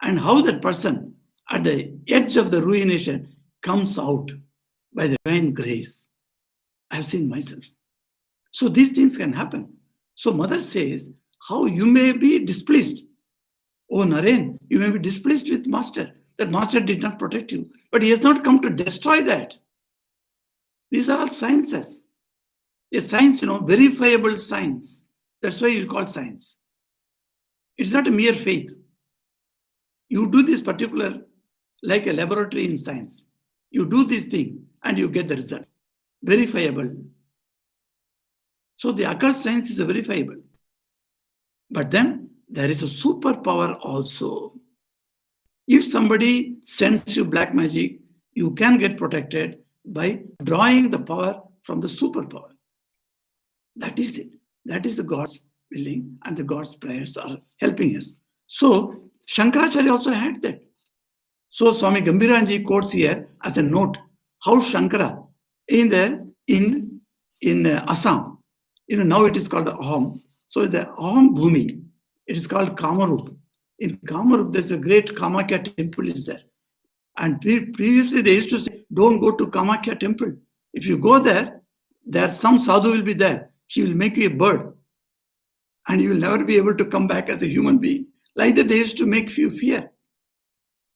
Speaker 1: and how that person at the edge of the ruination comes out by the divine grace. I have seen myself. So these things can happen. So Mother says, how you may be displeased. Oh Naren, you may be displeased with Master. That Master did not protect you. But he has not come to destroy that. These are all sciences. A science, verifiable science. That's why you call science. It's not a mere faith. You do this particular, like a laboratory in science. You do this thing and you get the result. Verifiable. So the occult science is verifiable. But then there is a superpower also. If somebody sends you black magic, you can get protected by drawing the power from the superpower. That is it. That is the God's willing, and the God's prayers are helping us. So Shankaracharya also had that. So Swami Gambhiranji quotes here as a note how Shankara in Assam, now it is called Ahom. So the Ahom Bhumi, it is called Kamarup. In Kamarup, there's a great Kamakya temple is there. And previously they used to say, don't go to Kamakya temple. If you go there, some sadhu will be there. She will make you a bird. And you will never be able to come back as a human being. Like that they used to make you fear.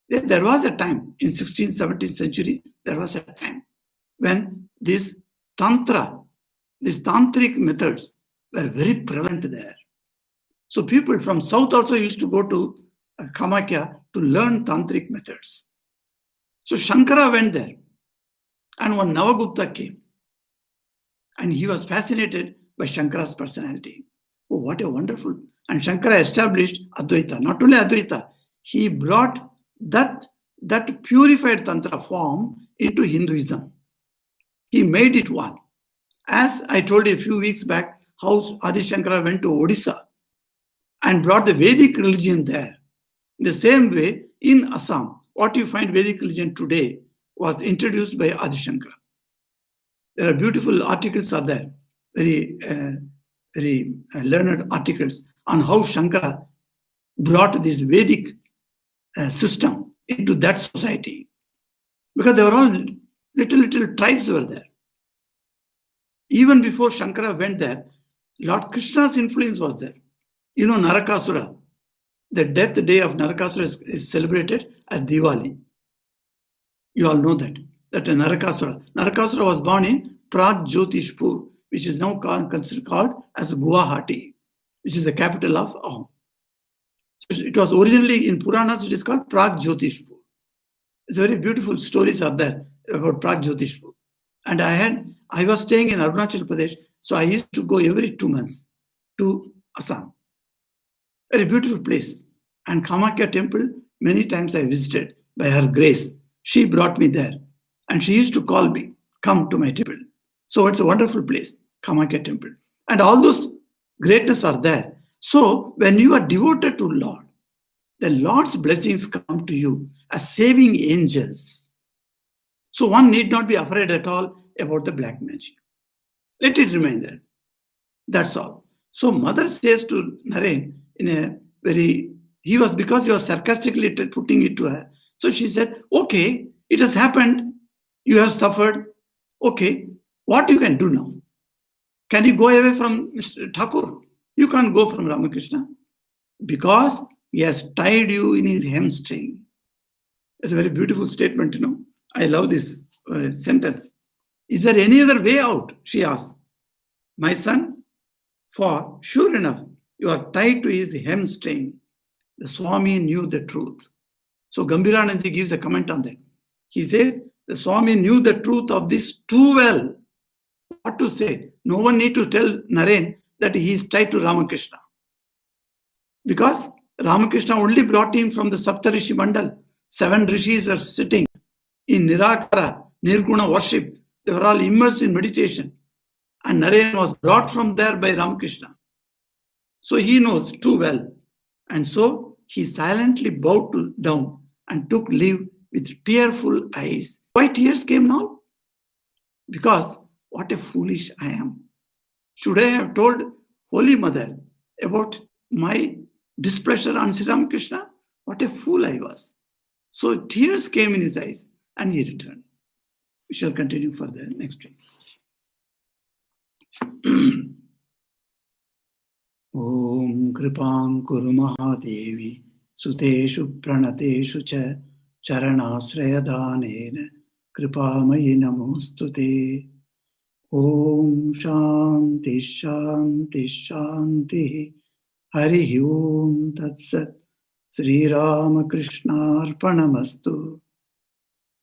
Speaker 1: There was a time in 16th, 17th century, there was a time when this Tantra, these tantric methods were very prevalent there. So people from south also used to go to Kamakya to learn tantric methods. So Shankara went there, and one Navagupta came, and he was fascinated by Shankara's personality. Oh, what a wonderful! And Shankara established Advaita. Not only Advaita, he brought that purified Tantra form into Hinduism. He made it one. As I told you a few weeks back, how Adi Shankara went to Odisha and brought the Vedic religion there. In the same way, in Assam, what you find Vedic religion today was introduced by Adi Shankara. There are beautiful articles are there, very learned articles on how Shankara brought this Vedic system into that society. Because they were all little tribes were there. Even before Shankara went there, Lord Krishna's influence was there. Narakasura, the death day of Narakasura is celebrated as Diwali. You all know that Narakasura. Narakasura was born in Pragjotishpur, which is now considered called as Guwahati, which is the capital of Ahom. So it was originally in Puranas, it is called Pragjotishpur. It's very beautiful stories are there about Pragjotishpur. And I was staying in Arunachal Pradesh, so I used to go every 2 months to Assam. Very beautiful place. And Kamakya temple, many times I visited by her grace. She brought me there. And she used to call me, come to my temple. So it's a wonderful place, Kamakya temple. And all those greatness are there. So when you are devoted to Lord, the Lord's blessings come to you as saving angels. So one need not be afraid at all about the black magic. Let it remain there. That's all. So mother says to Naren in a very, because he was sarcastically putting it to her. So she said, okay, it has happened. You have suffered. Okay, what you can do now? Can you go away from Mr. Thakur? You can't go from Ramakrishna because he has tied you in his hamstring. It's a very beautiful statement, I love this sentence. Is there any other way out? She asked. My son, for sure enough, you are tied to his hamstring. The Swami knew the truth. So Gambhirananji gives a comment on that. He says, the Swami knew the truth of this too well. What to say? No one need to tell Naren that he is tied to Ramakrishna. Because Ramakrishna only brought him from the Saptarishi Mandal. 7 rishis were sitting in Nirakara, Nirguna worship. They were all immersed in meditation. And Naren was brought from there by Ramakrishna. So he knows too well. And so he silently bowed down and took leave with tearful eyes. Why tears came now? Because what a foolish I am. Should I have told Holy Mother about my displeasure on Sri Ramakrishna? What a fool I was. So tears came in his eyes and he returned. We shall continue further next week. Om Kripam Kuru Mahadevi Suteshu Pranateshu Cha Charanasrayadhanena Kripamayi Namostute. Om Shanti Shanti Shanti Hari Om Tat Sat Sri Ramakrishna Arpanamastu.